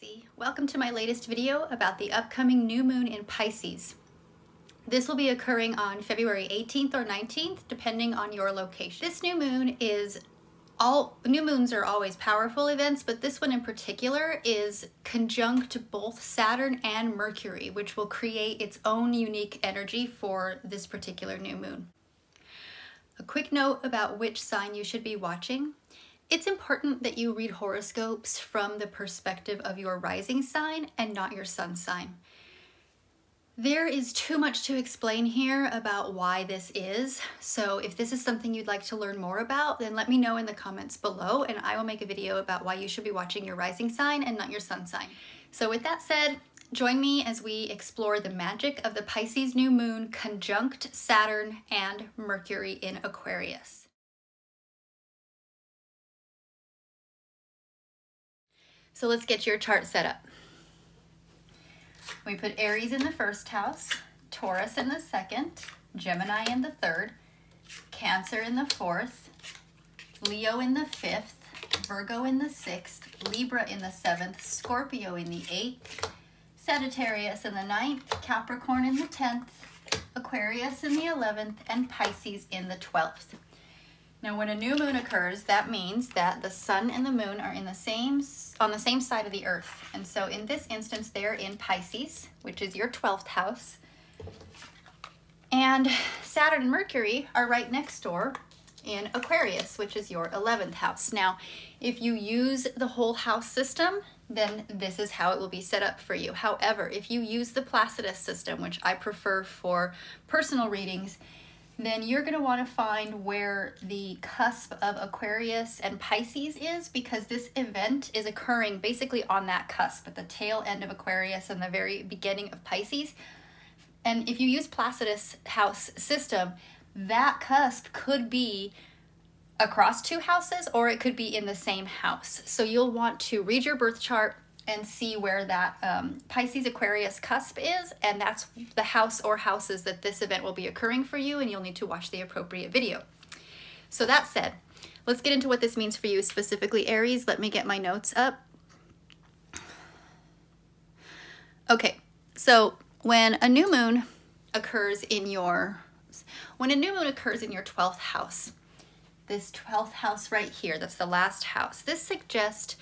Galaxy. Welcome to my latest video about the upcoming new moon in Pisces. This will be occurring on February 18th or 19th, depending on your location. This new moon new moons are always powerful events, but this one in particular is conjunct both Saturn and Mercury, which will create its own unique energy for this particular new moon. A quick note about which sign you should be watching. It's important that you read horoscopes from the perspective of your rising sign and not your sun sign. There is too much to explain here about why this is, so if this is something you'd like to learn more about, then let me know in the comments below and I will make a video about why you should be watching your rising sign and not your sun sign. So with that said, join me as we explore the magic of the Pisces new moon conjunct Saturn and Mercury in Aquarius. So let's get your chart set up. We put Aries in the first house, Taurus in the second, Gemini in the third, Cancer in the fourth, Leo in the fifth, Virgo in the sixth, Libra in the seventh, Scorpio in the eighth, Sagittarius in the ninth, Capricorn in the 10th, Aquarius in the 11th, and Pisces in the 12th. Now, when a new moon occurs, that means that the sun and the moon are on the same side of the earth. And so in this instance, they're in Pisces, which is your 12th house. And Saturn and Mercury are right next door in Aquarius, which is your 11th house. Now, if you use the whole house system, then this is how it will be set up for you. However, if you use the Placidus system, which I prefer for personal readings, then you're going to want to find where the cusp of Aquarius and Pisces is, because this event is occurring basically on that cusp, at the tail end of Aquarius and the very beginning of Pisces. And if you use Placidus house system, that cusp could be across two houses or it could be in the same house. So you'll want to read your birth chart and see where that Pisces Aquarius cusp is, and that's the house or houses that this event will be occurring for you, and you'll need to watch the appropriate video. So that said, let's get into what this means for you, specifically Aries. Let me get my notes up. Okay, so when a new moon occurs in your 12th house, this 12th house right here, that's the last house, this suggests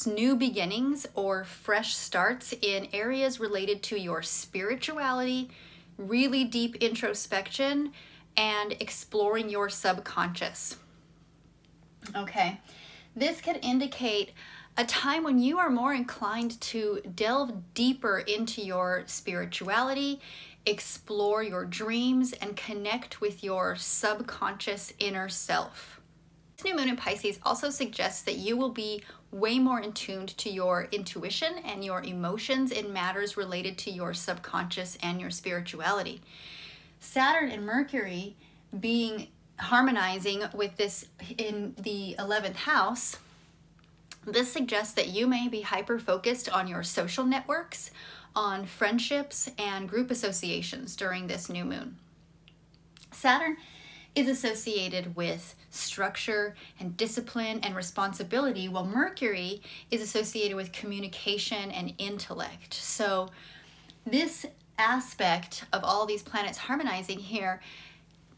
new beginnings or fresh starts in areas related to your spirituality, really deep introspection, and exploring your subconscious. Okay, this could indicate a time when you are more inclined to delve deeper into your spirituality, explore your dreams, and connect with your subconscious inner self. This new moon in Pisces also suggests that you will be way more in tune to your intuition and your emotions in matters related to your subconscious and your spirituality. Saturn and Mercury harmonizing with this in the 11th house, this suggests that you may be hyper-focused on your social networks, on friendships and group associations during this new moon. Saturn is associated with structure and discipline and responsibility, while Mercury is associated with communication and intellect. So this aspect of all these planets harmonizing here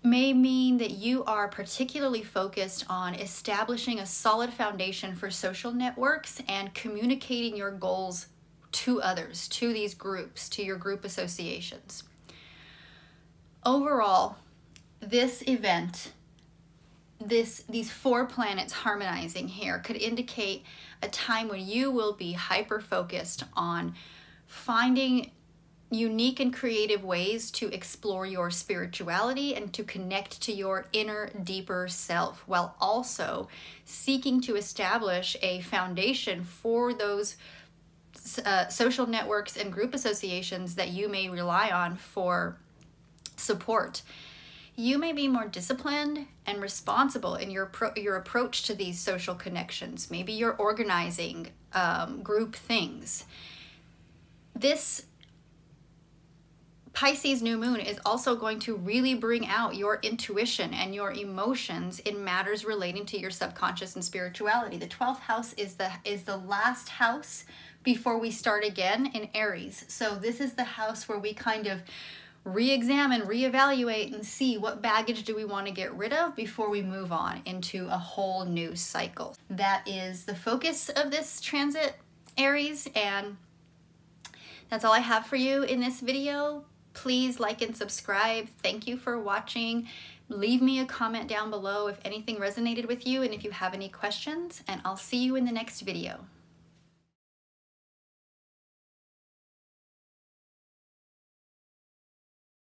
may mean that you are particularly focused on establishing a solid foundation for social networks and communicating your goals to others, to these groups, to your group associations. Overall, this event, these four planets harmonizing here could indicate a time when you will be hyper-focused on finding unique and creative ways to explore your spirituality and to connect to your inner, deeper self, while also seeking to establish a foundation for those social networks and group associations that you may rely on for support. You may be more disciplined and responsible in your approach to these social connections. Maybe you're organizing group things. This Pisces new moon is also going to really bring out your intuition and your emotions in matters relating to your subconscious and spirituality. The 12th house is the last house before we start again in Aries. So this is the house where we kind of re-examine, reevaluate, and see what baggage do we want to get rid of before we move on into a whole new cycle. That is the focus of this transit, Aries, and that's all I have for you in this video. Please like and subscribe. Thank you for watching. Leave me a comment down below if anything resonated with you and if you have any questions, and I'll see you in the next video.